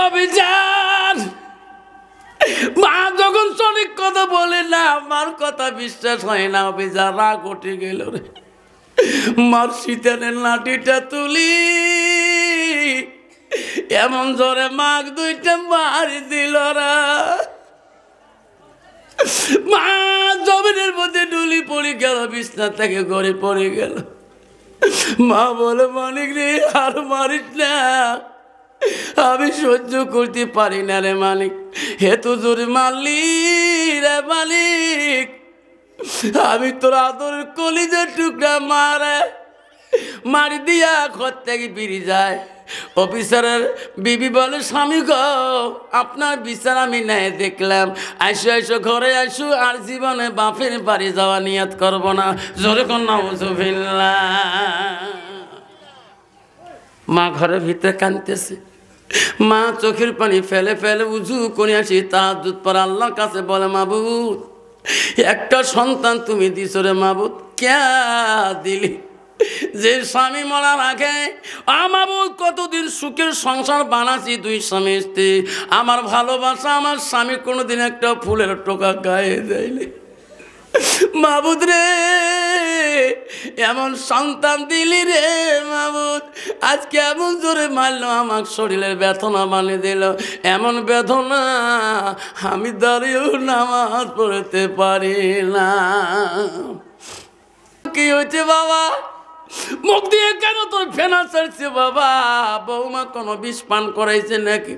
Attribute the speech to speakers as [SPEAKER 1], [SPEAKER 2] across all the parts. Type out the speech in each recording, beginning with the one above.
[SPEAKER 1] অভিযান মা যখন সঠিক কথা বলে না আমার কথা বিশ্বাস হয় না অভিযান রাগ উঠে গেল রে মার শীতের লাঠিটা তুলি এমন জোরে মাগ দুইটা মারি দিল রা মা জমিনের মধ্যে ডুলি পড়ে গেল বিছনা থেকে গড়ে পড়ে গেল মা বলে মালিক রে আর মারিস না আমি সহ্য করতে পারি না রে মালিক এত জোরে মারলি রে মালিক আমি তোর আদরের কলিজার টুকরা মারি দিয়া ঘর থেকে বেরিয়ে যায় অফিসারের বিবি বলে স্বামী গো আপনার বিচার আমি নেয় দেখলাম আইসো আইসো ঘরে আইসো আর জীবনে বাপের বাড়ি যাওয়া নিয়ত করব না জোরে কন্যা নাউজুবিল্লাহ মা ঘরের ভিতরে কাঁদতেছে মা চোখের পানি ফেলে ফেলে উজু করে আসি তাহাজ্জুদ পড়ে আল্লাহর কাছে বলে মাবুদ একটা সন্তান তুমি দিছো রে মাবুদ ক্যা দিলি যে স্বামী মরার আগে মাবুদ কতদিন সুখের সংসার বানাচ্ছি দুই স্বামী স্ত্রী আমার ভালোবাসা আমার স্বামী কোনোদিন একটা ফুলের টোকা গায়ে দেয়নি মাবুদ রে এমন সন্তান দিলি রে মাবুদ আজকে এমন জোরে মারল আমার শরীরের বেদনা বানিয়ে দিল এমন বেদনা আমি দাঁড়িয়েও নামাজ পড়তে পারি না কি হয়েছে বাবা মুখ দিয়ে কেন তোর ফেনা চড়ছে বাবা বৌমা কোনো বিষ পান করাইছে নাকি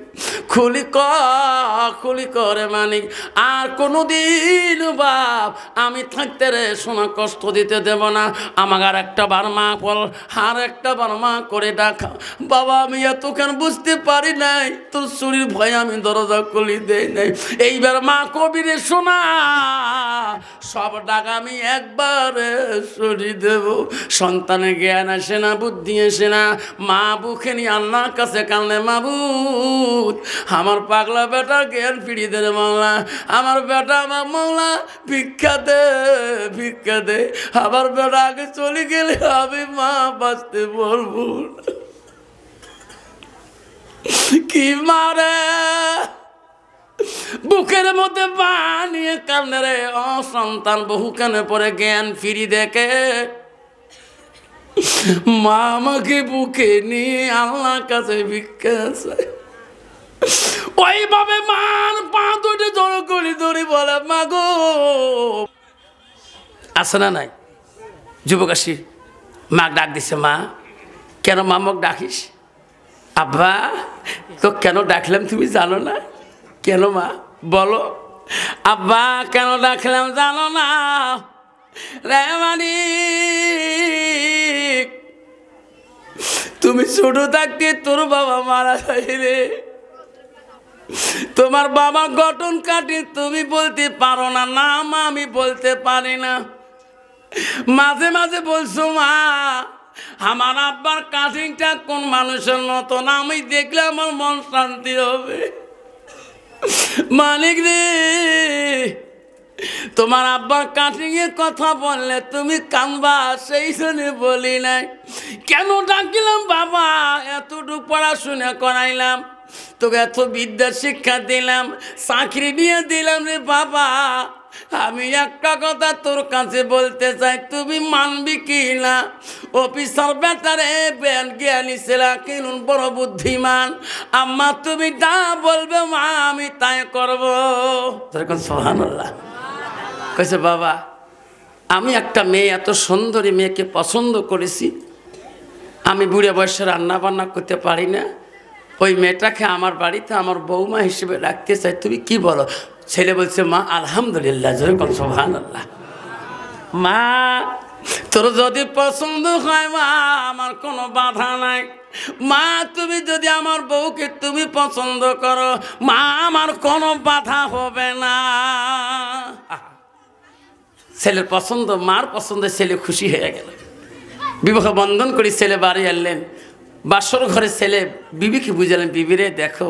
[SPEAKER 1] খুলি করে মানিক আর কোনোদিন বাপ আমি থাকতে রে সোনা কষ্ট দিতে দেব না আমাকে আর একটা বার মা বল আর একটা বার মা করে ডাকা বাবা আমি এতক্ষণ বুঝতে পারি নাই তোর শরীর ভয় আমি দরজা খুলি দেই নাই এইবার মা কবিরে শোনা সব ডাকা আমি একবারে সরিয়ে দেব সন্তানের জ্ঞান আসে না বুদ্ধি আসে না মা বুকে নিয়ে আল্লাহর কাছে কানলে মাবুদ আমার পাগলা বেটা জ্ঞান ফিরিয়ে দে রে মাওলা আমার বেটা আমার মাওলা ভিক্ষা দে আমার বেটা আগে চলে গেলে আমি মা বাঁচতে পারবো কি মারে বুকের মধ্যে বানিয়ে কান্দে রে অসন্তান বহু কানে পরে জ্ঞান ফিরি দেখে মা আমাকে বুকে নিয়ে আল্লাহর কাছে ভিক্ষা চায় ওইভাবে মান পা দুটো জড়ো করে ধরে বলে মা গো আসে না নাই যুবক আসি মা ডাক দিছে মা কেন মা মোক ডাকিস আব্বা তো কেন ডাকলাম তুমি জানো না কেন মা বলো আব্বা কেন ডাকলাম জানো না রে মানিক তুমি ছোট থাকতে তোর বাবা মারা যায় রে তোমার বাবা গঠন কাটি তুমি বলতে পারো না নাম আমি বলতে পারি না মাঝে মাঝে বলছো মা আমার আব্বার কাটিংটা কোন মানুষের মতন আমি দেখলে আমার মন শান্তি হবে মানিক রে তোমার আব্বার কাটিং এর কথা বললে তুমি কানবা সেই জন্য বলি নাই কেন ডাকিলাম বাবা এতটুকু পড়াশোনা করাইলাম তোকে এত বিদ্যা শিক্ষা দিলাম চাকরি নিয়ে দিলাম রে বাবা আমি একটা কথা তোর কাছে বলতে চাই তুমি মানবি কি না অফিসার বেটারে জ্ঞান জ্ঞানী ছেলে কিনুন বড় বুদ্ধিমান আম্মা তুমি যা বলবে মা আমি তাই করবো সুবহানাল্লাহ কইছে বাবা আমি একটা মেয়ে এত সুন্দরী মেয়েকে পছন্দ করেছি আমি বুড়ে বয়সে রান্না বান্না করতে পারি না ওই মেয়েটাকে আমার বাড়িতে আমার বৌমা হিসেবে রাখতে চাই তুমি কি বলো ছেলে বলছে মা আলহামদুলিল্লাহ যেরকম সুবহানাল্লাহ মা তোর যদি পছন্দ হয় মা আমার কোনো বাধা নাই মা তুমি যদি আমার বউকে তুমি পছন্দ করো মা আমার কোনো বাধা হবে না ছেলের পছন্দ মার পছন্দে ছেলে খুশি হয়ে গেল বিবাহ বন্ধন করে ছেলে বাড়ি আনলেন বাসর ঘরে ছেলে বিবিকে বুঝালেন বিবিরে দেখো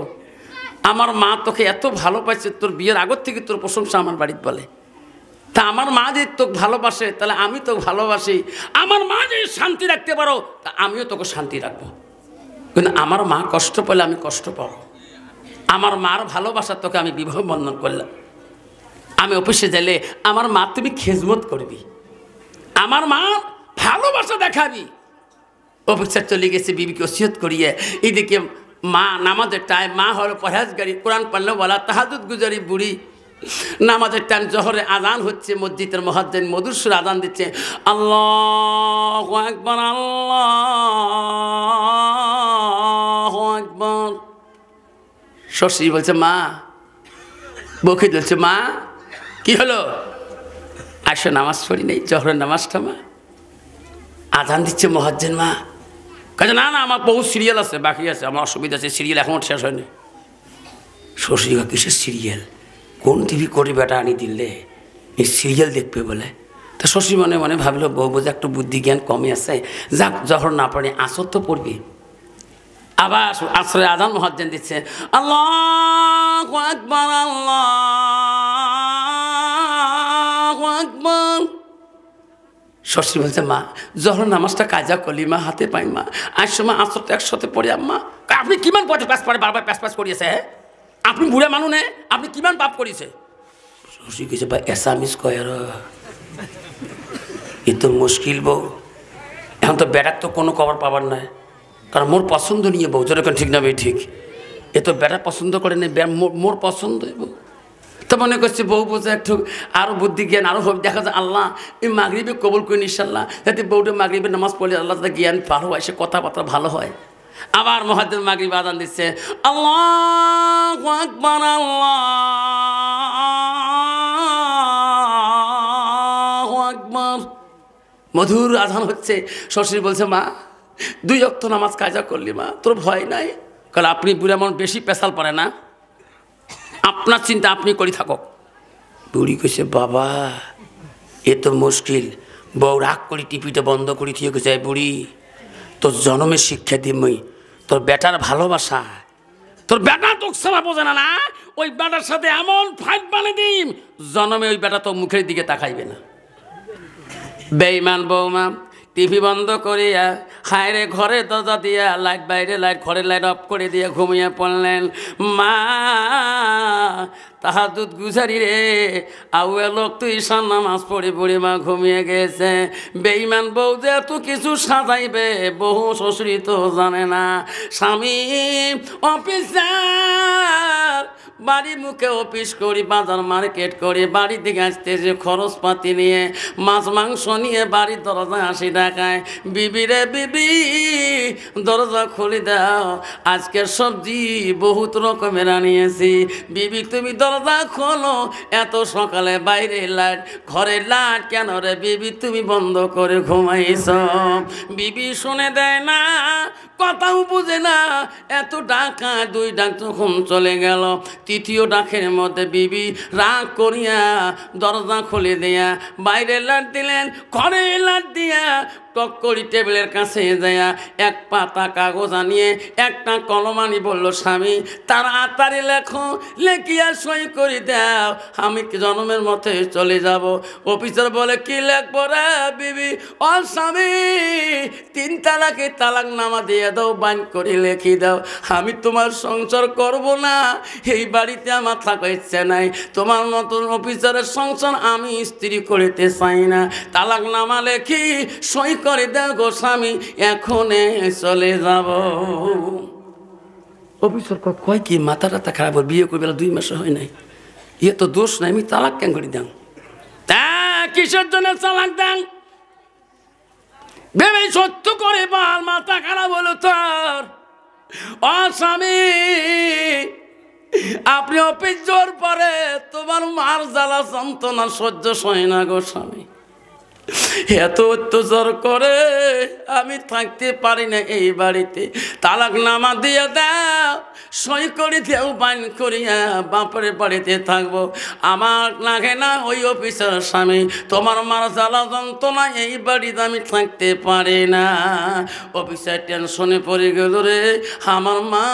[SPEAKER 1] আমার মা তোকে এত ভালো পাইছে তোর বিয়ের আগর থেকে তোর প্রশংসা আমার বাড়িতে বলে তা আমার মা যে তোকে ভালোবাসে তাহলে আমি তোকে ভালোবাসি আমার মা যদি শান্তি রাখতে পারো তা আমিও তোকে শান্তি রাখবো কিন্তু আমার মা কষ্ট পেলে আমি কষ্ট পাবো আমার মার ভালোবাসা তোকে আমি বিবাহ বন্ধন করলাম। আমি অফিসে গেলে আমার মা তুমি খেজমত করবি, আমার মা ভালোবাসা দেখাবি। অফিসে চলে গেছে, বিবিকে ওসিয়ত করিয়ে। এদিকে মা নামাজের টাইম, মা হলো পরহেজগারি, কোরআন পড়লেও বলা, তাহাজ্জুদ গুজারি বুড়ি। নামাজের টাইম, জহরে আজান হচ্ছে, মসজিদের মুয়াজ্জিন মধুর সুরে আজান দিচ্ছে, আল্লাহু আকবার আল্লাহু আকবার। শ্বশুর বলছে মা, বউকে বলছে মা কি হলো, আসো নামাজ পড়ি নেই, জহরের নামাজটা মা। আজান দিচ্ছে মুয়াজ্জিন, মা কাজে না না আমার বহু সিরিয়াল আছে, বাকি আছে, আমার অসুবিধা আছে, সিরিয়াল এখনও শেষ হয়নি। শ্বশুর কিসের সিরিয়াল, কোন টিভি করে বেটা আনি দিলে এই সিরিয়াল দেখবে বলে। তো শ্বশুর মনে মনে ভাবলো বউ বোঝা একটু বুদ্ধি জ্ঞান কমে আছে, যাক জহর না পড়ে আসর তো পড়বি। আবার আসরে আজান মুয়াজ্জিন দিচ্ছে, আল্লাহু আকবার আল্লাহু আকবার। শ্বশুর বলছে মা জহর নামাজটা কাজা করলি মা, হাতে পাই মা, আজ সময় আসরটা একসাথে পড়ে আম্মা। আপনি কিমান পথে প্যাস পড়ে বারবার প্যাস প্যাস করিয়েছে, হ্যাঁ আপনি বুড়া মানুষ নে, আপনি কিমান পাপ করিছে। শ্বশুর কেছে ভাই এসামিস কয় আর এ তো মুশকিল বউ, এখন তো বেটার তো কোনো খবর পাবার নাই, কারণ মোর পছন্দ নিয়ে বউ, যেরকম ঠিক না ভাই ঠিক, এ তো বেটা পছন্দ করে নেই, মোর পছন্দ বউ। তো মনে করছি বউ বোঝা একটু আরও বুদ্ধি জ্ঞান আরও হবে, দেখা যায় আল্লাহ এই মাগরিবে কবুল করেন ইনশাল্লাহ, যাতে বউটা মাগরিবের নামাজ পড়লে আল্লাহ তাদের জ্ঞান ভালো হয়, সে কথাবার্তা ভালো হয়। আবার মুয়াজ্জিন মাগরিব আজান দিচ্ছে, আল্লাহু আকবার আল্লাহু আকবার। মধুর আজান হচ্ছে। শ্বশুর বলছে মা 2 ওয়াক্ত নামাজ কাজা করলি মা, তোর ভয় নাই? কারণ আপনি বুড়া মন বেশি পেশাল পড়ে না, আপনার চিন্তা আপনি করি থাকো। বুড়ি কইছে বাবা এ তো মুশকিল। বউ রাগ করি টিপিটা বন্ধ করি থিয়ে গেছে, বুড়ি তোর জন্মের শিক্ষা দিমই, তোর বেটার ভালোবাসা, তোর বেটা তোর সারা বোঝে না, ওই বেটার সাথে এমন ফাইট বানিয়ে দিম জন্মে ওই বেটা তোর মুখের দিকে তাকাইবে না। বেঈমান বৌমা টিভি বন্ধ করিয়া হায়রে ঘরে দরজা দিয়া লাইট বাইরে লাইট, ঘরের লাইট অফ করে দিয়ে ঘুমিয়ে পড়লেন। মা তাহাজ্জুদ গুজারি রে, আউয়ে লোক তুই ঈশান নামাজ পড়ে পড়ে মা ঘুমিয়ে গেছে। বেঈমান বউ যে এত কিছু সাজাইবে বহু শ্বশুরি তো জানে না। স্বামী অফিসার, বাড়ি মুখে অফিস করি, বাজার মার্কেট করি, বাড়ি দিকে আসতে যে খরচপাতি নিয়ে মাছ মাংস নিয়ে বাড়ির দরজায় 80 টাকায়, বিবি রে বিবি দরজা খুলে দাও, আজকের সবজি বহুত রকমের আনিয়েছি, বিবি তুমি দরজা খোলো, এত সকালে বাইরে লাইট, ঘরের লাইট কেন রে বিবি তুমি বন্ধ করে ঘুমাইছ। বিবি শুনে দেয় না, কথাও বুঝে না, এত ডাকা 2 ডাক যখন চলে গেল, 3য় ডাকের মধ্যে বিবি রাগ করিয়া দরজা খুলে দিয়া বাইরে লাইট দিলেন, ঘরে লাইট দিয়া টক করি টেবিলের কাছে যাইয়া 1 পাতা কাগজ আনিয়ে একটা কলম আনি বলল স্বামী তাড়াতাড়ি লেখো, লেখিয়া সই করে দাও, আমি জন্মের মতে চলে যাব। অফিসার বলে কি লেখবো রে বিবি? ও স্বামী 3 তালাকে তালাক নামা দিয়ে দাও, বান করে লেখি দাও, আমি তোমার সংসার করব না, এই বাড়িতে আমার থাকার ইচ্ছে নাই, তোমার মতন অফিসারের সংসার আমি স্ত্রী করতে চাই না, তালাক নামা লেখি সই করে দাও গো স্বামী, এখনে চলে যাব। অফিসার কয় কি মাথা টাথা খারাপ, বিয়ে করবে 2 মাস হয় নাই, ইয়ে তো দোষ নাই, আমি তালাক কেন করে দাও? তা কিসের জন্য তালাক দেন ভেবে সত্য করে বল, মাথা খারাপ হলো তোর? ও স্বামী আপনি অফিস যাওয়ার পরে তোমার মার জ্বালা যন্ত্রণা সহ্য হয় না গো স্বামী, এত অত্যাচার করে আমি থাকতে পারি না এই বাড়িতে, তালাক নামা দিয়ে দাও, সই করে দেও, বাইন করিয়া বাপের বাড়িতে থাকবো, আমার লাগে না ওই অফিসার স্বামী, তোমার মার জ্বালা যন্ত্রণা এই বাড়িতে আমি থাকতে পারি না। অফিসার টেনশনে পড়ে গেল রে, আমার মা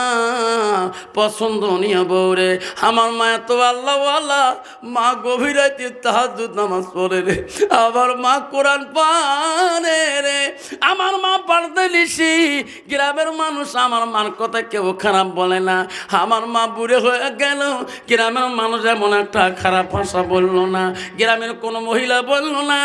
[SPEAKER 1] পছন্দনীয় বউ রে, আমার মা এত আল্লাহওয়ালা, মা গভীর রাতে তাহাজ্জুদ নামাজ পড়ে রে, আমার মা কোরআন পারে রে, আমার মা পড়তে লিসি, গ্রামের মানুষ আমার মার কথা কেউ খারাপ বলে না। আমার মা বুড়ে হয়ে গেল, গ্রামের মানুষ এমন একটা খারাপ ভাষা বললো না, গ্রামের কোনো মহিলা বললো না।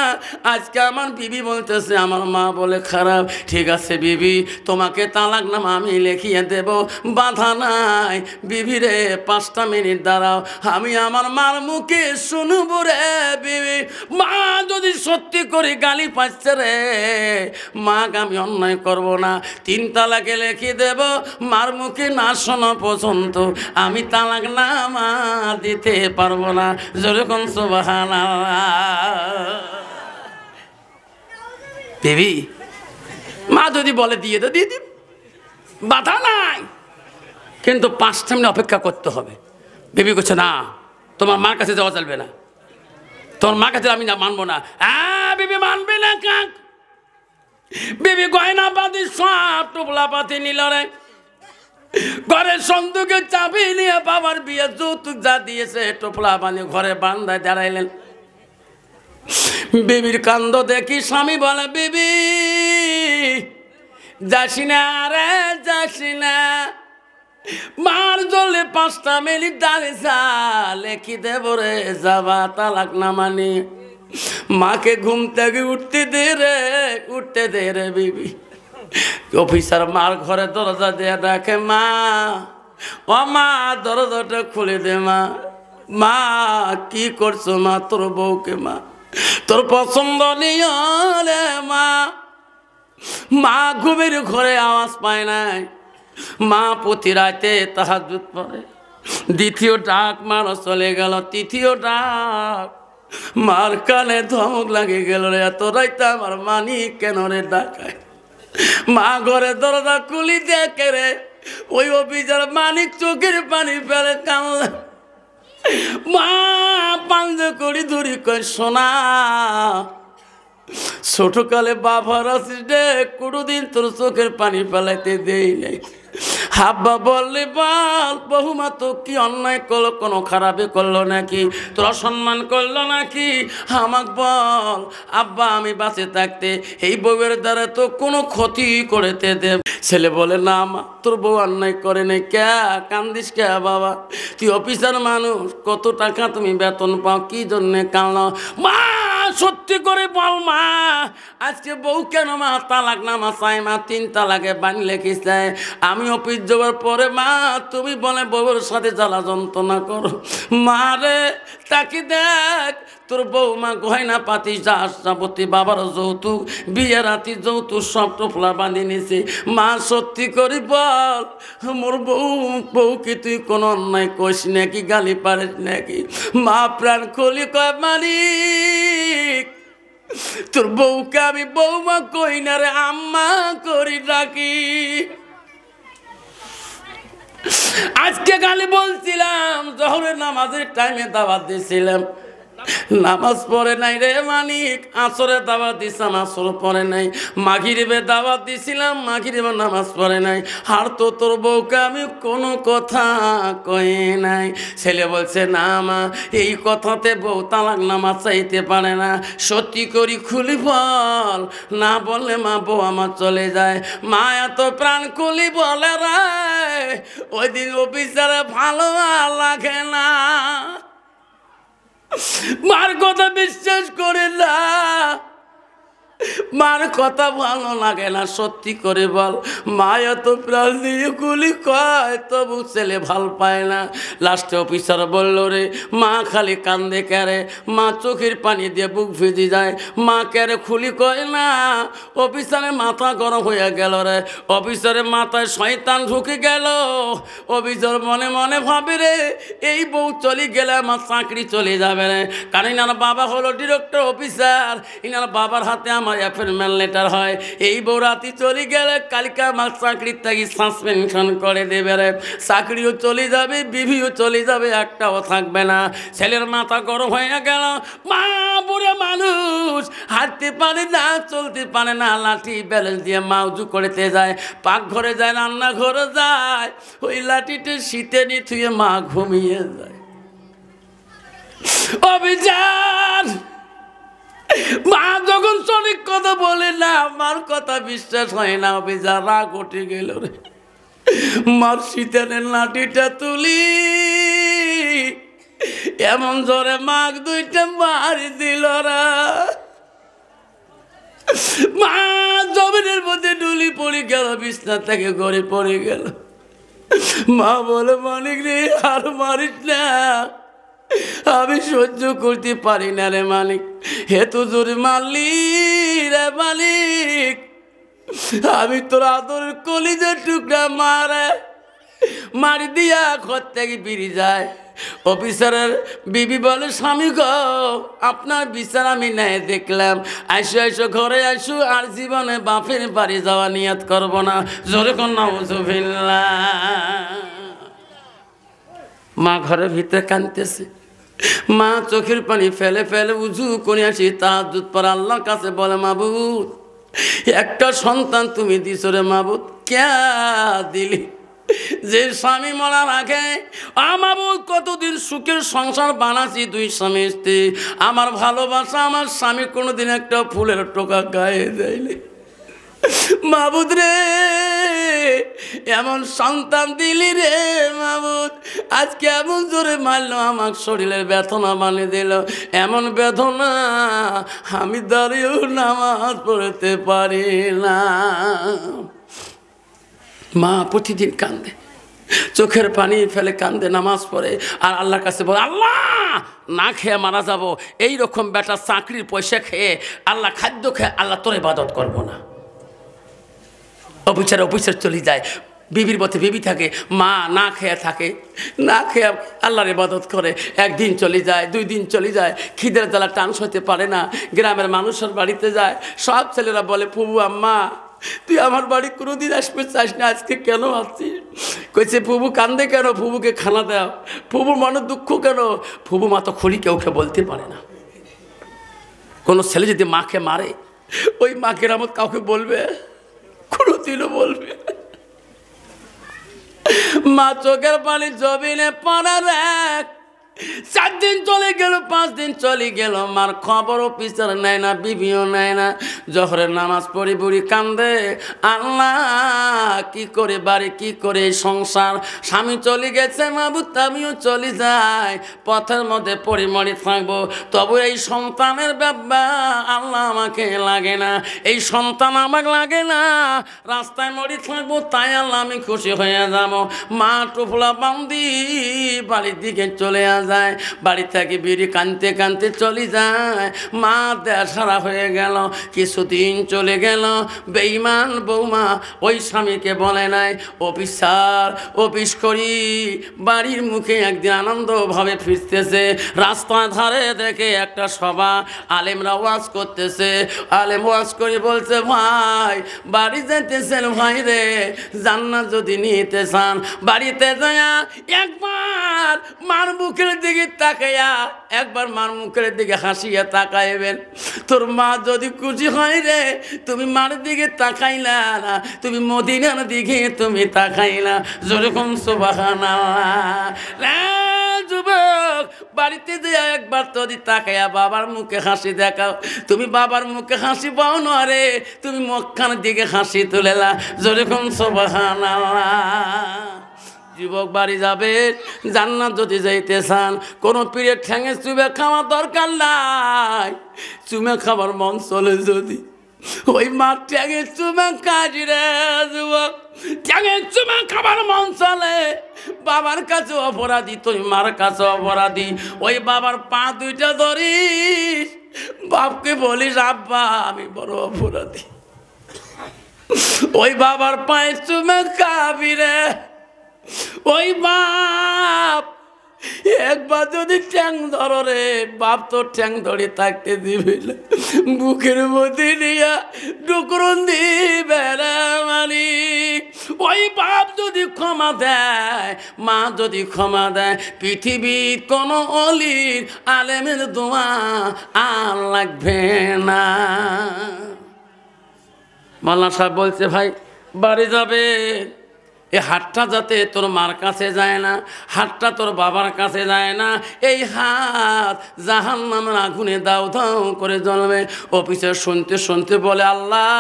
[SPEAKER 1] আজকে আমার বিবি বলতেছে আমার মা বলে খারাপ। ঠিক আছে বিবি, তোমাকে তালাকনামা আমি লিখিয়ে দেব, বাধা নাই। বিবি রে 5টা মিনিট দাঁড়াও, আমি আমার মার মুখে শুনবো রে বিবি। মা যদি সত্যি করে গালি পাচ্ছে রে, মাকে আমি অন্যায় করব না, 3 তালাকে লিখে দেব, মার মুখে না শোনা পর্যন্ত আমি তালাকনামা দিতে পারবো না। যেরকম সুবহানাল্লাহ। বিবি মা যদি বলে দিয়ে দে, দিয়ে দিন, বাধা নাই, কিন্তু 5টা মিনিট অপেক্ষা করতে হবে। বিবি করছে না, তোমার মার কাছে যাওয়া চলবে না, তোমার মার কাছে আমি না মানবো না। বিবি মানবে না কাক। বিবি গয়না পাতি সব টোপলা পাতি নিল রে, ঘরের সন্দুকে চাবি নিয়ে বাবার বিয়ে যৌতুক যা দিয়েছে টোপলা পানি ঘরে বান্দায় দাঁড়াইলেন। বিবির কান্দ দেখি স্বামী বলে বিবি যাসি না রে, যাসি না, মার জলে 5টা মিনিট দাঁড়িয়ে লেখি দেব রে, যাবা তালাকনামা নিয়ে। মাকে ঘুম থেকে উঠতে দে রে, উঠতে দে রে বিবি। অফিসার মার ঘরে দরজা দিয়ে ডাকে, মা ও মা দরজাটা খুলে দে মা। মা কি করছো মা? তোর বউকে মা, তোর পছন্দ নিয়ে রে মা। মা ঘুমের ঘরে আওয়াজ পায় নাই, মা প্রতি রাতে তাহাজ্জুদ পড়ে। দ্বিতীয় ডাক মার চলে গেল, তৃতীয় ডাক মার কানে ধমক লাগে গেল রে, এত রাইতে আমার মানি কেন রে ডাকায়। মা ঘরে দরজা খুলি দেখে রে, ওই অফিসার মানিক চোখের পানি ফেলে কান্না। মা পাঞ্জে করি ধরি কয় সোনা, ছোটকালে বাবার আসিস রে, কোনোদিন তোর চোখের পানি ফেলাইতে দেই নাই। হাব্বা বললে বল বহুমা তো কি অন্যায় করলো, কোনো খারাপই করলো নাকি, তোর অসম্মান করলো নাকি, আমাক বল। আব্বা আমি বাঁচে থাকতে এই বউয়ের দ্বারা তো কোনো ক্ষতি করতে দেব। ছেলে বলে না মা, তোর বউ অন্যায় করে নাই। কে কান্দিস কে বাবা? তুই অফিসার মানুষ, কত টাকা তুমি বেতন পাও, কি জন্যে কান্না? মা সত্যি করে বল মা, আজকে বউ কেন মা তালাকনামা চাই মা, 3 তালাকে বাণী লেখিস চাই। আমি অফিস যাওয়ার পরে মা তুমি বলে বউর সাথে জ্বালা যন্ত্রণা করো। মা রে তাকে দেখ, তোর বউমা গয়না পাতি যাবতী বাবার যৌতুক, বিয়ে রাতি যৌতুক সব টোপলা বাঁধি নিছে। মা সত্যি করে বল, মোর বউকে তুই কোনো অন্যায় করিস নাকি, গালি পারিস নাকি? মা প্রাণ খুলি কয় মালিক, তোর বউকে আমি বউমা কই না রে, আম্মা করি ডাকি। আজকে গালি বলছিলাম, জোহরের নামাজের টাইমে দাওয়াত দিয়েছিলাম, নামাজ পড়ে নাই রে মানিক। আসরে দাওয়াত দিছিলাম, আসর পড়ে নাই। মাগরিবে দাওয়াত দিছিলাম, মাগরিবে নামাজ পড়ে নাই। আর তো তোর বউকে আমি কোনো কথা কই নাই। ছেলে বলছে না মা, এই কথাতে বউ তালাকনামা চাইতে পারে না, সত্যি করি খুলি বল, না বললে মা বউ আমার চলে যায়। মা এত প্রাণ খুলি বলে রে, ওই দিন অফিসারে ভালো লাগে না, মার কথা বিশ্বাস করে না, মার কথা ভালো লাগে না। সত্যি করে বল মা এত প্রাণ দিয়ে গুলি কয়, তবু ছেলে ভাল পায় না। লাস্টে অফিসার বলল রে, মা খালি কান্দে ক্যারে, মা চোখের পানি দিয়ে বুক ভিজে যায়, মা ক্যারে খুলি কয় না। অফিসারের মাথা গরম হয়ে গেল রে, অফিসারের মাথায় শয়তান ঢুকে গেল। অফিসার মনে মনে ভাবে রে, এই বউ চলে গেলে আমার চাকরি চলে যাবে রে, কারণ ইনার বাবা হলো ডিরেক্টর অফিসার, ইনার বাবার হাতে আমার অ্যাপয়েন্টমেন্ট লেটার হয়। এই বউ রাতি চলে গেলে কালকে আমার চাকরির থেকে সাসপেনশন করে দেবে রে, চাকরিও চলে যাবে, বিবিও চলে যাবে, একটাও থাকবে না। ছেলের মাথা গরম হয়ে গেল। মা বুড়ে মানুষ, হাঁটতে পারে না, চলতে পারে না, লাঠি ব্যালেন্স দিয়ে মা উজু করতে যায়, পাকঘরে যায়, রান্নাঘরে যায়, ওই লাঠিতে শীতে নিয়ে থুয়ে মা ঘুমিয়ে যায়। অভিযান মা যখন সঠিক কথা বলে না, আমার কথা বিশ্বাস হয় না, অভিযান রাগ উঠে গেল রে। মার শীতের লাঠিটা তুলি এমন জোরে মাগ দুইটা মারি দিল রা মা জমিনের মধ্যে ডুলি পড়ে গেল বিছনা থেকে গড়ে পড়ে গেল মা বলে মালিক রে আর মারিস না আমি সহ্য করতে পারি না রে মালিক হেতু জোরে মারলি রে মালিক আমি তোর আদরের কলিজার টুকরা মারে মারি দিয়া ঘর থেকে বেরিয়ে যায় অফিসারের বিবি বলে স্বামী গো আপনার বিচার আমি নাই দেখলাম আইসো আইসো ঘরে আইসো আর জীবনে বাপের বাড়ি যাওয়া নিয়ত করবো না জোরে কোন নাউজুবিল্লাহ মা ঘরের ভিতরে কাঁদতেছে মা চোখের পানি ফেলে ফেলে উজু করে আসি তাহাজ্জুদ পড়ে আল্লাহর কাছে বলে মাবুদ একটা সন্তান তুমি দিছো রে মাবুদ কে দিলি যে স্বামী মরার আগে আমার কতদিন সুখের সংসার বানাচ্ছি দুই স্বামী স্ত্রী আমার ভালোবাসা আমার স্বামী কোনোদিন একটা ফুলের টোকা গায়ে দেয়নি মাবুদ রে এমন সন্তান দিলি রে মাবুদ আজকে এমন জোরে মারলো আমার শরীরের বেদনা বানিয়ে দিল এমন বেদনা আমি দাঁড়িয়েও নামাজ পড়তে পারি না মা প্রতিদিন কান্দে চোখের পানি ফেলে কান্দে নামাজ পড়ে আর আল্লাহর কাছে বলে আল্লাহ না খেয়ে মারা যাবো এইরকম বেটা চাকরির পয়সা খেয়ে আল্লাহ খাদ্য খেয়ে আল্লাহ তোর ইবাদত করবো না অফিসার চলে যায় বিবির পথে বিবি থাকে মা না খেয়ে থাকে না খেয়ে আল্লাহর ইবাদত করে একদিন চলে যায় দুই দিন চলে যায় খিদের জ্বালা টান সইতে পারে না গ্রামের মানুষের বাড়িতে যায় সব ছেলেরা বলে ফুবু আম্মা তুই আমার বাড়ি কোনোদিন আসবে চাস না আজকে কেন আসছিস কইছে ফুবু কান্দে কেন ফুবুকে খানা দাও ফুবুর মনে দুঃখ কেন ফুবু মা তো খড়ি কেউকে বলতে পারে না কোনো ছেলে যদি মাকে মারে ওই মাকে আমার কাউকে বলবে কোনোদিনও বলবে মা চোখের পানি জমিনে পড়ার এক 4 দিন চলে গেল 5 দিন চলে গেল মার খবর অফিসার নেয় না বিবিও নেয় না জহরের নামাজ পড়ি বুড়ি কান্দে আল্লাহ কি করে বাড়ি কি করে সংসার স্বামী চলে গেছে মাবুদ আমিও চলে যাই পথের মধ্যে পরিমরি থাকবো তবু এই সন্তানের ব্যাপার আল্লাহ আমাকে লাগে না এই সন্তান আমাকে লাগে না রাস্তায় মরি থাকবো তাই আল্লাহ আমি খুশি হয়ে যাবো মা টুফলা বান্দি বাড়ির দিকে চলে যায় বাড়ি থেকে বিড়ি কানতে কানতে চলে যায় মা দেয়া সারা হয়ে গেল কিছুদিন চলে গেল বেঈমান বৌমা ওই স্বামীকে বলে নাই অফিস করি বাড়ির মুখে একদিন আনন্দভাবে ফিরতেছে রাস্তার ধারে দেখে একটা সভা আলেমরা ওয়াজ করতেছে আলেম ওয়াজ করে বলছে ভাই বাড়ি যেতেছেন ভাই রে জান্নাত যদি নিতে চান বাড়িতে যায় একবার মার মুখের দিকে তাকাইয়া একবার মার মুখের দিকে হাসিয়া তাকাইবেন তোর মা যদি খুশি হয় রে তুমি মার দিকে তাকাইলা না তুমি মদিনার দিকে তুমি তাকাইলা যেরকম সুবহানাল্লাহ যুবক বাড়িতে যে একবার যদি তাকাইয়া বাবার মুখে হাসি দেখাও তুমি বাবার মুখে হাসি পাও না রে তুমি মক্কার দিকে হাসি তুলেলা যেরকম সুবহানাল্লাহ যুবক বাড়ি যাবে জান্নাত যদি যাইতে চান কোনো পীরের ঠ্যাঙে চুমে খাওয়া দরকার নাই চুমে খাবার মন চলে যদি ওই মার ঠ্যাঙে চুমে কাজ রে যুবক ঠ্যাঙে চুমে খাবার মন চলে বাবার কাছে অপরাধী তুই মার কাছে অপরাধী ওই বাবার পা দুইটা ধরিস বাপকে বলিস আব্বা আমি বড় অপরাধী ওই বাবার পায়ে চুমে খাবি রে ওই বাপ একবার যদি ট্যাং ধরো রে বাপ তো ট্যাং ধরে থাকতে দিবি না বুকের মধ্যে নিয়ে ডুকরুন দিবে রে মালিক ওই বাপ যদি ক্ষমা দেয় মা যদি ক্ষমা দেয় পৃথিবীর কোনো অলির আলেমের দোয়া আর লাগবে না মাওলানা সাহেব বলছে ভাই বাড়ি যাবে এই হাতটা যাতে তোর মার কাছে যায় না, হাতটা তোর বাবার কাছে যায় না, এই হাত জাহান্নামের আগুনে দাউ দাউ করে জ্বলবে। অফিসার শুনতে শুনতে বলে, আল্লাহ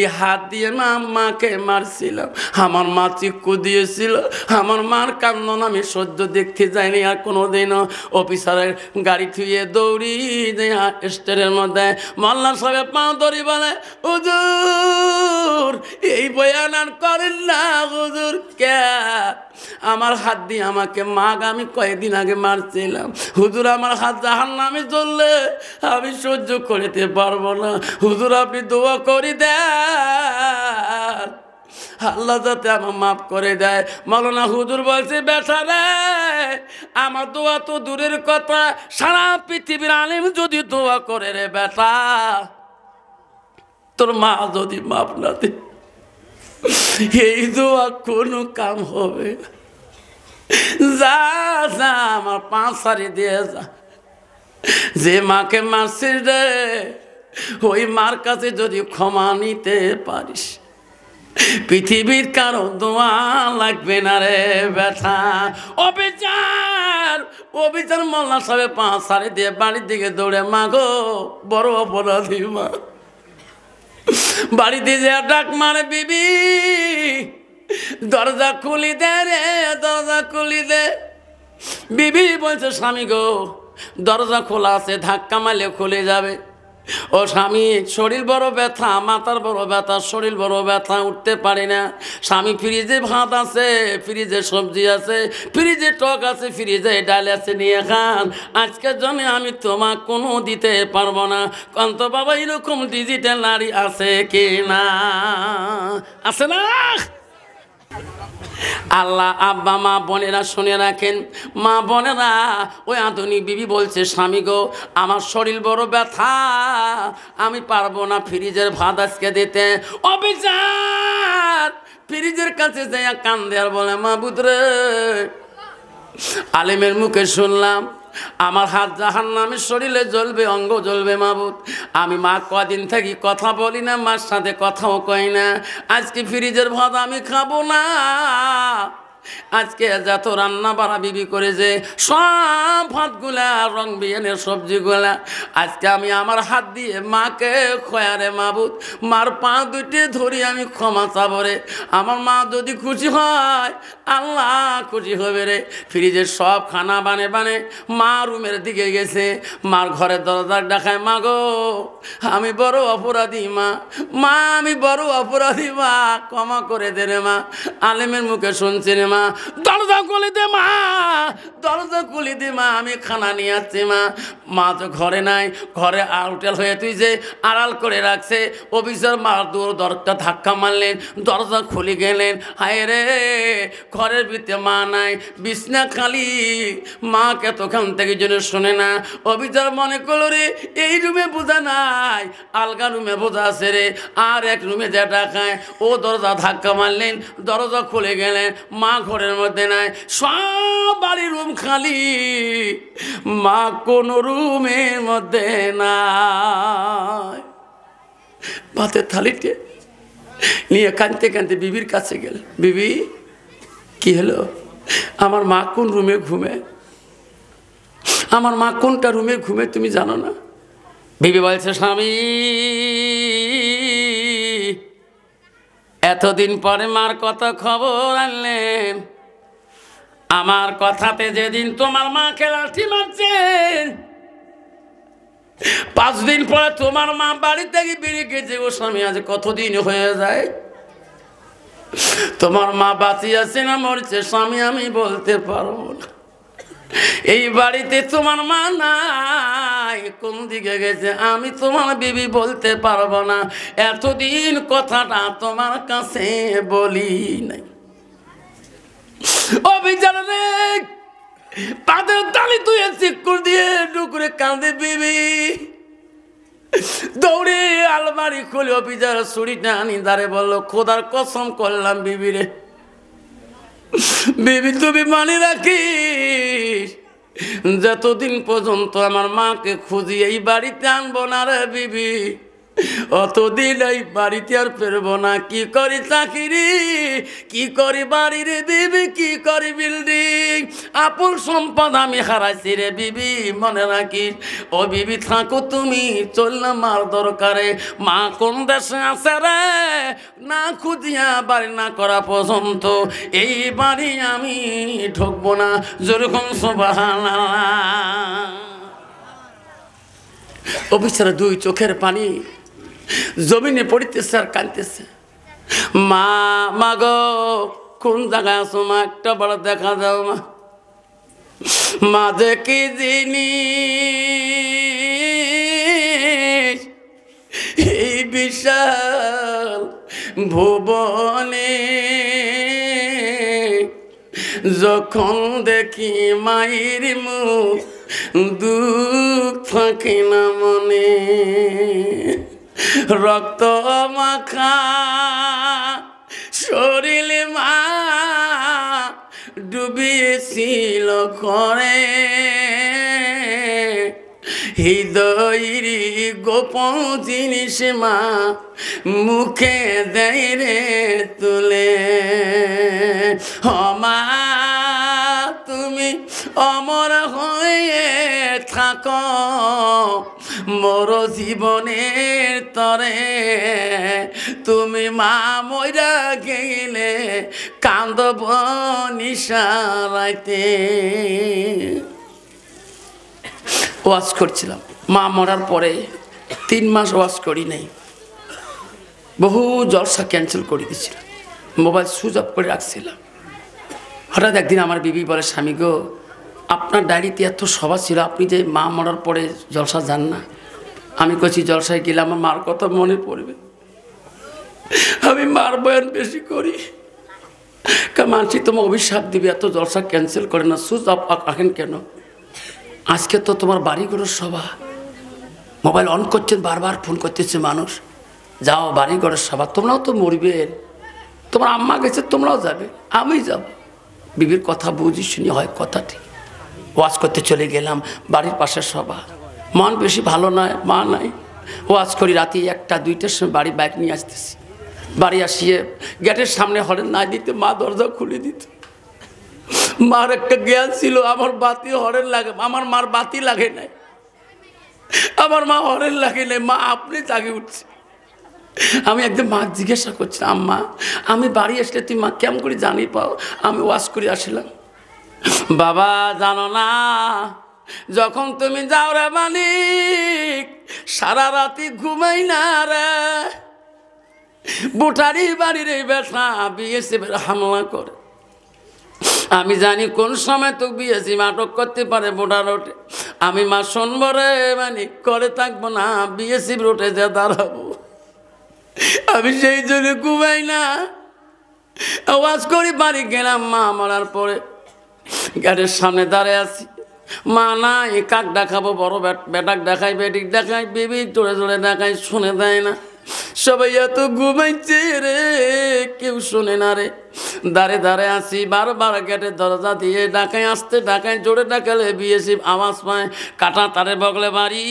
[SPEAKER 1] এই হাত দিয়ে না মাকে মারছিলাম, আমার মা চিক্কু দিয়েছিল, আমার মার কান্নন আমি সহ্য দেখতে যাইনি আর কোনোদিনও। অফিসারের গাড়ি থুয়ে দৌড়ি দেয়া স্টেরের মধ্যে মোল্লা সাহেব পা ধরি বলে, হুজুর এই বয়ান আর করেন না হুজুর, কে আমার হাত দিয়ে আমাকে মাগ আমি কয়েকদিন আগে মারছিলাম, হুজুর আমার হাত জাহান্নামে জ্বললে আমি সহ্য করিতে পারবো না, হুজুর আপনি দোয়া করে দেন আল্লাহ যাতে আমার মাফ করে দেয়। মাওলানা হুজুর বলছে, বেটা রে আমার দোয়া তো দূরের কথা, সারা পৃথিবীর আলেম যদি দোয়া করে রে বেটা, তোর মা যদি মাফ না দে এই দোয়া কোনো কাম হবে না। যা যা আমার পাঁচ সারি দিয়ে যা, যে মাকে মারছিস রে ওই মার কাছে যদি ক্ষমা নিতে পারিস পৃথিবীর কারো দোয়া লাগবে না রে ব্যথা। অবিচার অবিচার মোল্লা সাহেব পাঁচ সারি দিয়ে বাড়ির দিকে দৌড়ে, মা গো বড় অপরাধী মা, বাড়িতে যে ডাক মারে, বিবি দরজা খুলি দে রে, দরজা খুলি দে। বিবি বলছে, স্বামী গো দরজা খোলা আছে, ধাক্কা মারলে খুলে যাবে। ও স্বামী শরীর বড় ব্যথা, মাথার বড় ব্যথা, শরীর বড় ব্যথা, উঠতে পারি না। স্বামী ফ্রিজে ভাত আছে, ফ্রিজে সবজি আছে, ফ্রিজে টক আছে, ফ্রিজে ডাল আছে, নিয়ে খান, আজকের জন্য আমি তোমার কোনো দিতে পারবো না। কন্ত বাবা এরকম ডিজিটাল নারী আছে কি না? আছে না? আল্লাহ আব্বা মা বোনেরা শুনে রাখেন, মা বোনেরা ওই আধুনিক বিবি বলছে, স্বামী গো আমার শরীর বড় ব্যথা, আমি পারবো না ফ্রিজের ভাত আজকে দিতে। অবিচার ফ্রিজের কাছে যাইয়া কান্দে আর বলে, মাবুদ রে আলেমের মুখে শুনলাম আমার হাত জাহান্নামের শরীরে জ্বলবে, অঙ্গ জ্বলবে, মাবুদ আমি মা কদিন থাকি কথা বলি না, মার সাথে কথাও কই না, আজকে ফ্রিজের ভাত আমি খাবো না। আজকে যত রান্না বাড়া বিবি করেছে সব ভাতগুলা রং বিয়ানের সবজিগুলা আজকে আমি আমার হাত দিয়ে মাকে খয়ারে মাবুদ, মার পা দুইটে ধরি আমি ক্ষমা চাবো রে। আমার মা যদি খুশি হয় আল্লাহ খুশি হবে রে। ফ্রিজের সব খানা বানে বানে মা রুমের দিকে গেছে, মার ঘরের দরজা দেখায়, মা গো আমি বড় অপরাধী মা, মা আমি বড় অপরাধী মা, ক্ষমা করে দে রে মা। আলেমের মুখে শুনছি রে মা, দরজা খুলে দে মা, দরজা খুলে দে মা, আমি খানা নিয়ে আসছি মা। মা তো ঘরে নাই, ঘরে আউটেল হয়ে তুই যে আড়াল করে রাখছে। অফিসার মা দরজা ধাক্কা মারলেন, দরজা খুলে গেলেন, হায় রে ঘরের ভিতরে মা নাই, বিছনা খালি, মাকে তোখান থেকে জন্য শোনে না। অফিসার মনে করলো রে এই রুমে বোঝা নাই, আলগা রুমে বোঝা আছে রে, আর এক রুমে যেটা খায়। ও দরজা ধাক্কা মারলেন, দরজা খুলে গেলেন, মা ঘরের মধ্যে নাই, সব বাড়ির রুম খালি, মা কোন রুমের মধ্যে নাই। ভাতের থালিতে নিয়ে কাঁদতে কাঁদতে বিবির কাছে গেল, বিবি কি হলো, আমার মা কোন রুমে ঘুমে, আমার মা কোনটা রুমে ঘুমে তুমি জানো না? বিবি বলছে, স্বামী এতদিন পরে মার কত খবর আনলেন, আমার কথাতে যেদিন তোমার মাকে লাঠি মারছেন 5 দিন পরে তোমার মা বাড়ি থেকে বেরিয়ে গেছে। ও স্বামী আজ কতদিন হয়ে যায়, তোমার মা বাঁচিয়ে আছে না মরছে স্বামী আমি বলতে পারবো না। এই বাড়িতে তোমার মা নাই, কোন দিকে গেছে আমি তোমার বিবি বলতে পারবো না, এতদিন কথাটা তোমার কাছে বলি নাই। অভিযান রে তাদের তালি তুই চিকুর দিয়ে ডুকরে কাঁদে বিবি, দৌড়ে আলমারি খুলে অভিযান ছুরিটা আনি দাঁড়ে বললো, খোদার কসম করলাম বিবি রে, বিবি তুমি মানে রাখিস যতদিন পর্যন্ত আমার মাকে খুঁজি এই বাড়িতে আনবো না রে বিবি, অতদিন এই বাড়িতে আর ফেরবো না। কি করি চাকরি, কি করি বাড়ি রে বিবি, কি করি বিল্ডিং, আপন সম্পদ আমি হারাইছি রে বিবি, মনে রাখিস। ও বিবি থাকো তুমি, চললাম মার দরকারে। মা কোন দেশে আছে রে, না খুঁজিয়া বাড়ি না করা পর্যন্ত এই বাড়ি আমি ঢুকবো না। যেরকম সুবহানাল্লাহ। ও বেচারা দুই চোখের পানি জমিনে পড়িতেছে আর কাঁদতেছে। মা, মা গো কোন জায়গায় আছো মা, একটা বড় দেখা দাও মা। মা যে কি জিনিস এই বিশাল ভুবনে, যখন দেখি মায়ের মুখ দুঃখ থাকে না মনে। রক্ত মাখা শরীরে মা ডুবিয়েছিল করে, হৃদয়ের গোপন জিনিস মা মুখে দেয় রে তুলে। মা তুমি অমর হয়ে থাকো মোর জীবনের তরে, তুমি মা মইরা গেলে কান্দব নিশারাইতে। ওয়াজ করছিলাম, মা মরার পরে 3 মাস ওয়াজ করি নাই, বহু জলসা ক্যান্সেল করে দিয়েছিলাম, মোবাইল সুইচ অফ করে রাখছিলাম। হঠাৎ একদিন আমার বিবি বলে, স্বামী গো আপনার ডায়েরিতে এত সভা ছিল, আপনি যে মা মরার পরে জলসা যান না। আমি কইছি জলসায় গেলে আমার মার কথা মনে পড়বে, আমি মার বয়ান বেশি করি, মানছি তোমার অভিশাপ দিবে, এত জলসা ক্যান্সেল করে না, সুইচ অফ রাখেন কেন? আজকে তো তোমার বাড়িঘরের সভা, মোবাইল অন করছেন, বারবার ফোন করতেছে মানুষ, যাও বাড়িঘরের সভা, তোমরাও তো মরবেন, তোমার আম্মা গেছে তোমরাও যাবে, আমি যাব। বিবির কথা বুঝি শুনি হয় কথা ঠিক। ওয়াজ করতে চলে গেলাম, বাড়ির পাশের সভা, মন বেশি ভালো নয়, মা নাই। ওয়াজ করি রাতে 1টা 2টার সময় বাড়ি বাইক নিয়ে আসতেছি। বাড়ি আসিয়ে গেটের সামনে হরেন না দিতে মা দরজা খুলে দিত। মার একটা জ্ঞান ছিল, আমার বাতি হরেন লাগে, আমার মার বাতি লাগে নাই, আমার মা হরেন লাগে নাই, মা আপনি জাগে উঠছে। আমি একদম মা জিজ্ঞাসা করছিলাম, আম্মা আমি বাড়ি আসলে তুই মা কেমন করে জানি পাও? আমি ওয়াজ করে আসলাম। বাবা জানো না, যখন তুমি যাও রে মালিক, সারা রাতি ঘুমাই না রে, বুটারি বাড়ির এই বেশা বিএসএফের হামলা করে। আমি জানি কোন সময় তো বিএসএফ আটক করতে পারে বোটার রোডে, আমি মা শুনবো রে মালিক, করে থাকবো না, বিএসএফ রোডে যা দাঁড়াবো। আমি সেই জন্য ঘুমাই না, আওয়াজ করি বাড়ি গেলাম। মা মরার পরে গাড়ির সামনে দাঁড়িয়ে আছি, মা নাই, কাক দেখাবো, বড় বেটাক দেখাই, বেটিক দেখাই, বিবি জোরে জোরে দেখাই, শুনে দেয় না। সবাই এত ঘুমাইছে রে, কেউ শোনে না রে। দাঁড়ে দাঁড়ে আসি, বারবার গেটের দরজা দিয়ে ডাকাই, আসতে ডাকাই, জোরে ডাকালে বিএসএফ আওয়াজ পায়। কাটা তারে বগলে বাড়ি,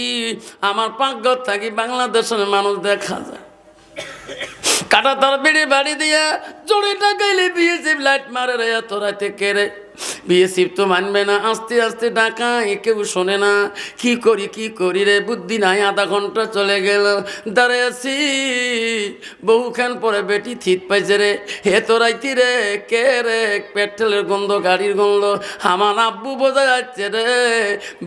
[SPEAKER 1] আমার পাকঘর থাকি বাংলাদেশের মানুষ দেখা যায়। কাটা তার বেড়ে বাড়ি দিয়া জোরে ডাকাইলে বিএসএফ লাইট মারে রে, এত রাতে কেড়ে। বিএসএফ তো মানবে না, আস্তে আস্তে ডাকাই, কেউ শোনে না। কি করি রে, বুদ্ধি নাই। আধা ঘন্টা চলে গেল, দাঁড়িয়ে আছি, বহুখান পরে বেটি থিত পাইছে রে, এত রাইতি রে, কে রে, পেট্রোলের গন্ধ, গাড়ির গন্ধ, আমার আব্বু বোঝা যাচ্ছে রে।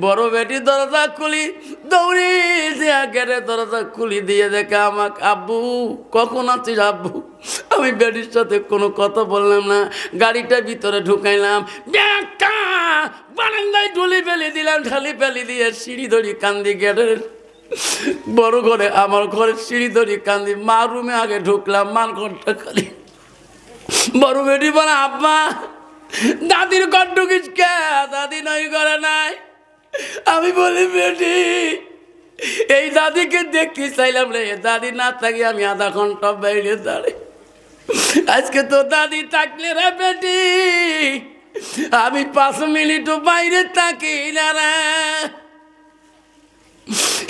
[SPEAKER 1] বড় বেটি দরজা খুলি, দৌড়ি দিয়া গেটে দরজা খুলি দিয়ে দেখে আমাকে, আব্বু কখন আছিস আব্বু? আমি বেটির সাথে কোনো কথা বললাম না, গাড়িটা ভিতরে ঢুকাইলাম, বারান্দায় ঢুলি ফেলে দিলাম, ঢালি ফেলে দিয়ে সিঁড়ি ধরি কান্দি গেটের বড় ঘরে, আমার ঘরের সিঁড়ি ধরি কান্দি। মা রুমে আগে ঢুকলাম, মার ঘরটা খালি। বড় বেটি বলে, আব্বা দাদির ঘর ঢুকিস কে? দাদি নই ঘরে নাই। আমি বলি, বেটি এই দাদিকে দেখতে চাইলাম রে, দাদি না থাকি আমি আধা ঘন্টা বাইরে দাঁড়াই, আজকে তো দাদি থাকলে রে বেটি আমি 5 মিনিটও বাইরে থাকি না রে।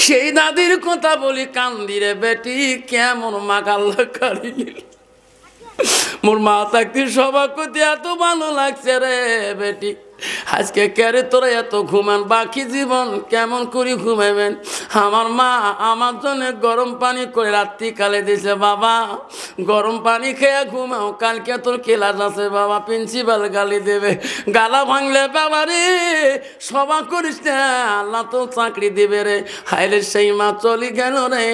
[SPEAKER 1] সেই দাদির কথা বলি, কান্দি রে বেটি কেমন মাগাল্লা কারি নিল। মোর মা থাকতে সবার প্রতি এত ভালো লাগছে রে বেটি। আজকে কেরে তোরা এত ঘুমান, বাকি জীবন কেমন করে ঘুমাবেন? আমার মা আমার জন্য গরম পানি করে রাত্রিকালে দিছে, বাবা গরম পানি খেয়ে ঘুমাও, কালকে তোর ক্লাস আছে বাবা, প্রিন্সিপাল গালি দেবে, গালা ভাঙলে বাবা রে সভা করিস না, আল্লাহ তো চাকরি দেবে রে। হায় রে সেই মা চলি গেল রে,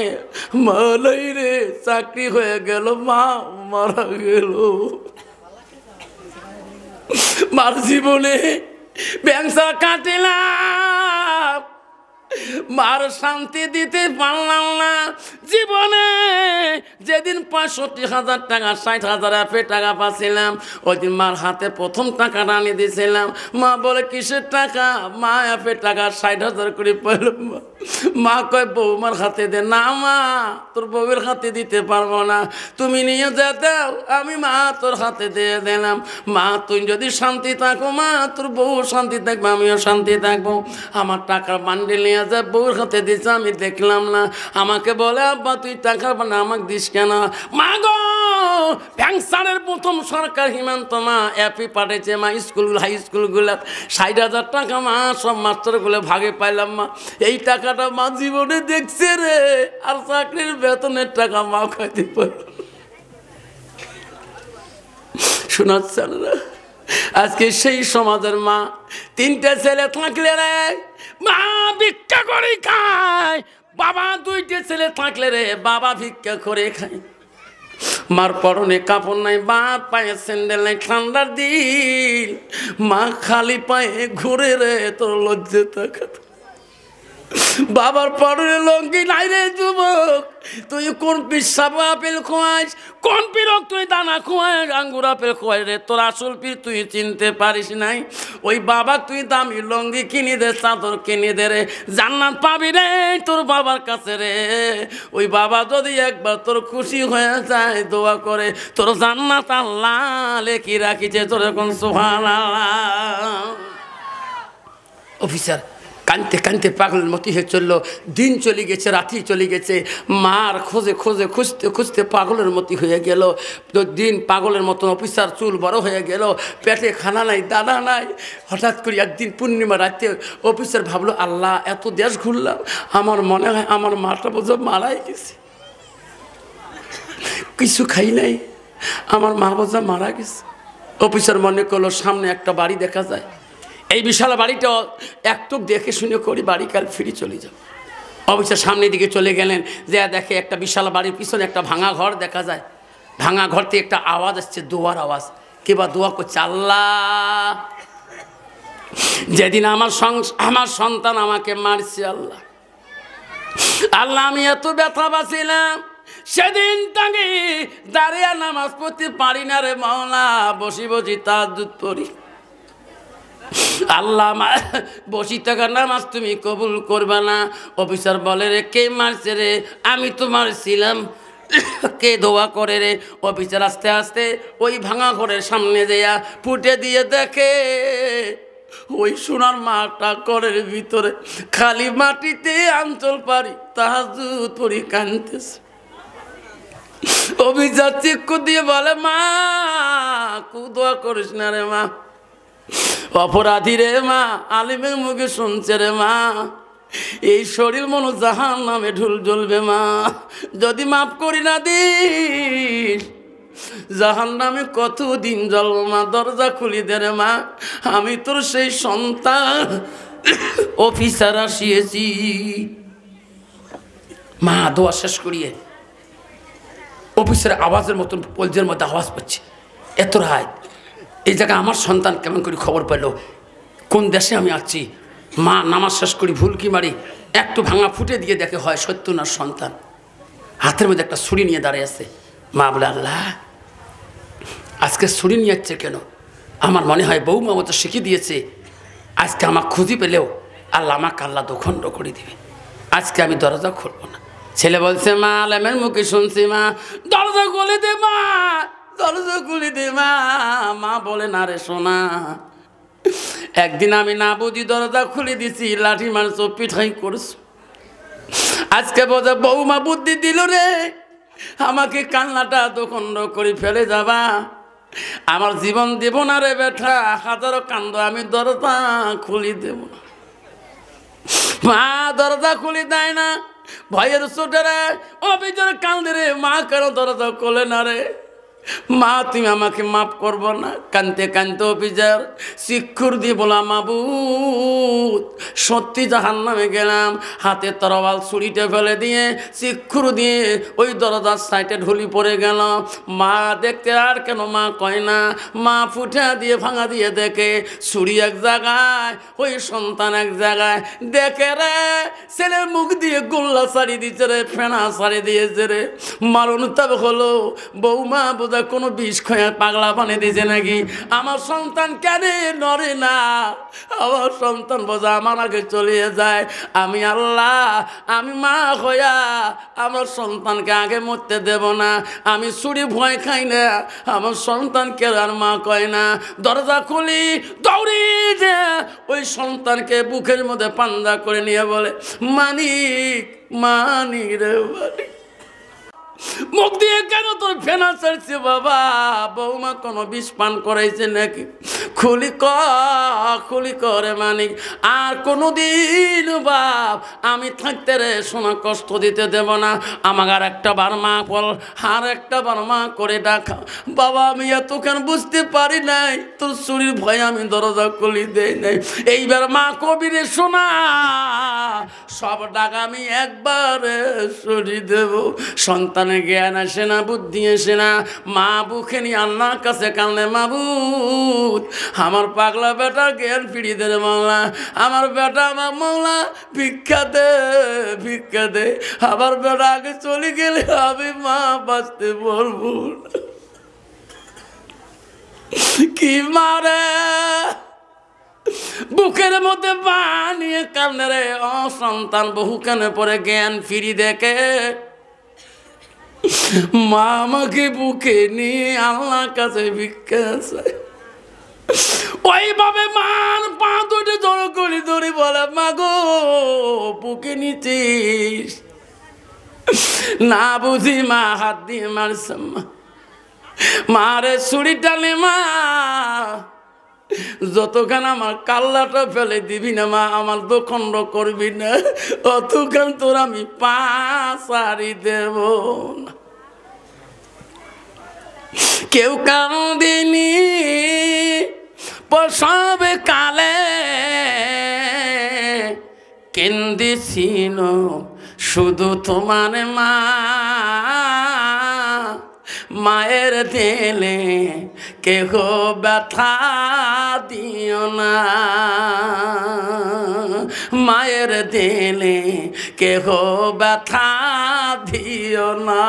[SPEAKER 1] মালাই রে চাকরি হয়ে গেল, মা মারা গেল। মার জীবনে ব্যবসা কাটিলাম, মার শান্তি দিতে পারলাম না। জীবনে যেদিন 65,000 টাকা 60,000 অ্যাপে টাকা পাচ্ছিলাম, ওই দিন মার হাতে প্রথম টাকাটা আনি দিয়েছিলাম। মা বলে কিসের টাকা? মা অ্যাপে টাকা 60,000 করে পেলাম। মা কয় বৌমার হাতে দে। না মা তোর বউয়ের হাতে দিতে পারবো না, তুমি নিয়ে যা দাও, আমি মা তোর হাতে দিয়ে দিলাম। মা তুই যদি শান্তি থাকো, মা তোর বউ শান্তি থাকবো, আমিও শান্তি থাকবো। আমার টাকার বান্ডিল নিয়ে যা বউর হাতে দিচ্ছে, আমি দেখলাম না। আমাকে বলে আব্বা তুই টাকা বানা আমাকে দিস কেন? মা গো ব্যাংসারের প্রথম সরকার হিমন্ত মা অ্যাপি পাঠিয়েছে মা, স্কুল হাই স্কুলগুলো 60,000 টাকা মা সব মাস্টারগুলো ভাগে পাইলাম মা। এই টাকাটা মা জীবনে দেখছে রে, আর চাকরির বেতনের টাকা মা খাইতে পারল। শোনাচ্ছেন না? আজকে সেই সমাজের মা 3টে ছেলে থাকলে রে মা ভিক্ষা করে খায়, বাবা 2টে ছেলে থাকলে রে বাবা ভিক্ষা করে খায়। মার পরনে কাপড় নাই, বাপ পায়ে স্যান্ডেল নাই, ঠান্ডার দিন মা খালি পায়ে ঘুরে রে, তোর লজ্জা থাকা। বাবার পরনে লঙ্গি নাই রে যুবক, তুই কোন পিসাব আপেল খোয়াইস, কোন পিরক তুই দানা খোয়াই, আঙ্গুর আপেল খোয়াই রে, তোর আসল পীর তুই চিনতে পারিস নাই। ওই বাবা তুই দামি লঙ্গি কিনে দে, চাদর কিনে দে রে, জান্নাত পাবি রে তোর বাবার কাছে রে। ওই বাবা যদি একবার তোর খুশি হয়ে যায়, দোয়া করে তোর জান্নাত আল্লাহ লেখি রাখিছে, তোর এখন সুবহানাল্লাহ। অফিসার কানতে কানতে পাগলের মতো হয়ে চললো। দিন চলে গেছে, রাতি চলে গেছে, মার খোঁজে খোঁজে খুঁজতে খুঁজতে পাগলের মতো হয়ে গেল। দিন পাগলের মতন অফিসার চুল বড় হয়ে গেল, পেটে খানা নাই দানা নাই। হঠাৎ করে একদিন পূর্ণিমা রাতে অফিসার ভাবলো, আল্লাহ এত দেশ ঘুরলাম, আমার মনে হয় আমার মাটা বোঝা মারাই গেছে, কিছু খাই নাই, আমার মা বোঝা মারা গেছে। অফিসার মনে করলো সামনে একটা বাড়ি দেখা যায়, এই বিশাল বাড়িটা একটু দেখে শুনে করি, বাড়ি কাল ফিরে চলে যাব। অফিসার সামনের দিকে চলে গেলেন, যে দেখে একটা বিশাল বাড়ির পিছনে একটা ভাঙা ঘর দেখা যায়। ভাঙা ঘর থেকে একটা আওয়াজ আসছে, দোয়ার আওয়াজ। কে বা দোয়া করছে, আল্লাহ যেদিন আমার সন্তান আমাকে মারছে, আল্লাহ আল্লাহ আমি এত ব্যথা বাঁচিলাম, সেদিন তাকে দাঁড়িয়ে নামাজ পড়তে পারি না রে মাওলা, বসি বসি তাহাজ্জুদ পড়ি। আল্লাহ বসি থাকার নামাজ তুমি কবুল করবে না। অফিসার বলে রে কে মারছে রে? আমি তো মারছিলাম। কে দোয়া করে রে? অফিসার আস্তে আস্তে ওই ভাঙা ঘরের সামনে যেয়া ফুটে দিয়ে দেখে ওই সোনার মাটা ঘরের ভিতরে খালি মাটিতে আঞ্চল পারি তাহাজ্জুদ পড়ি কাঁদতেছে। অফিসার চিক্কু দিয়ে বলে, মা দোয়া করিস না রে মা, অপরাধী রে মা, আলিমের মুখে শুনছে রে মা, এই শরীর মনো জাহান নামে ঢুল জ্বলবে মা, যদি মাফ করি না দিস জাহান নামে কতদিন জ্বলব মা, দরজা খুলি দে রে মা, আমি তোর সেই সন্তান। অফিসার আসিয়েছি। মা দোয়া শেষ করিয়ে অফিসারের আওয়াজের মতন পলজের মধ্যে আওয়াজ পাচ্ছে, এত রায় এই জায়গায় আমার সন্তান কেমন করে খবর পেল, কোন দেশে আমি আছি। মা নামাজ শেষ করি ভুলকি মারি, একটু ভাঙা ফুটে দিয়ে দেখে হয় সত্য না সন্তান, হাতের মধ্যে একটা ছুরি নিয়ে দাঁড়িয়ে আছে। মা বলে, আল্লাহ আজকে ছুরি নিয়ে যাচ্ছে কেন? আমার মনে হয় বৌমা মতো শিখিয়ে দিয়েছে, আজকে আমার খুঁজি পেলেও আল্লাহ আমাকে আল্লাহ দোখণ্ড করে দিবে, আজকে আমি দরজা খুলবো না। ছেলে বলছে, মা আলেমের মুখে শুনছি মা, দরজা খুলে দে মা, দরজা খুলে দে মা। মা বলে, না রে সোনা, একদিন আমি না বুঝি দরজা খুলে দিছি, লাঠি মারছো, পিঠাই করছো, আজকে বোঝা বৌমা বুদ্ধি দিল রে, আমাকে কান্নাটা দোখণ্ড করে ফেলে যাবা, আমার জীবন দেব না রে বেটা, হাজারো কান্দ আমি দরজা খুলি দেব না। মা দরজা খুলি দেয় না, ভয়ের ছোটে রে অবিচার কান্দে রে, মা কেন দরজা খোলে না রে? মা তুমি আমাকে মাফ করবো না? কানতে কানতে অফিসার শিক্ষুর দিয়ে বলা, মাবুদ সত্যি জাহান্নামে গেলাম, হাতে তরোয়াল ছুরিটা ফেলে দিয়ে শিক্ষুর দিয়ে ওই দরজার সাইডে ঢুলি পড়ে গেল। মা দেখতে আর কেন মা কয় না, মা ফুটা দিয়ে ভাঙা দিয়ে দেখে ছুরি এক জায়গায়, ওই সন্তান এক জায়গায়। দেখে রে ছেলের মুখ দিয়ে গোল্লা ছাড়ি দিচ্ছে রে, ফেনা ছাড়ি দিয়েছে রে। মারণ তবে হলো বৌমা বোঝা কোনো বিষ খয়া পাগলা পানি দিয়েছে নাকি, আমার সন্তান কেন নড়ে না, আমার সন্তান বোঝা আমার আগে চলিয়ে যায়। আমি আল্লাহ, আমি মা হইয়া আমার সন্তানকে আগে মরতে দেব না, আমি ছুরি ভয় খাই না, আমার সন্তানকে আর মা কয় না। দরজা খুলি দৌড়ি যে ওই সন্তানকে বুকের মধ্যে পান্দা করে নিয়ে বলে, মানিক মানিক রে মানিক। মুখ দিয়ে কেন তোর ফেনা ছাড়ছে বাবা? বৌমা কোনো বিষ পান করাইছে নাকি? খুলি করে মানিক, আর কোনোদিন বাপ আমি থাকতে রে সোনা কষ্ট দিতে দেব না। আমাকে আর একটা বার মা বল, আর একটা বার মা করে ডাকা। বাবা আমি এতক্ষণ বুঝতে পারি নাই, তোর শরীর ভয়ে আমি দরজা খুলি দেই নাই। এইবার মা কবিরে শোনা, সব ডাক আমি একবারে সরি দেব। সন্তানের জ্ঞান আসে না, বুদ্ধি আসে না, মা বুকে নিয়ে আল্লাহর কাছে কান্দে, মাবুদ আমার পাগলা বেটা জ্ঞান ফিরিয়ে দে মাওলা, আমার বেটা আমার মাওলা ভিক্ষা দে ভিক্ষা দে। আমার বেটা আগে চলে গেলে আমি মা বাঁচতে পারবো না। কি মারে বুকের মধ্যে বানিয়ে কান্দে রে, অসন্তান বহু কেন পরে জ্ঞান ফিরি দেখে। মা আমাকে বুকে নিয়ে আল্লাহর কাছে ভিক্ষা চায়। ওইভাবে মান পা দুটো জড়ো করে ধরে বলে, মা গো বুকে নিচ্ছিস না বুঝি? মা হাত দিয়ে মারছে, মারে ছুরি টানে, মা যতক্ষণ আমার কাল্লাটা ফেলে দিবি না মা, আমার দোখণ্ড করবি না, অতক্ষণ তোর আমি পা সারি দেব না। কেউ কান্দিনি প্রসবে কালে, কেন্দিছিল শুধু তোমার মা। মায়ের দিলে কেহ ব্যথা দিও না, মায়ের দিলে কেহ ব্যথা দিও না।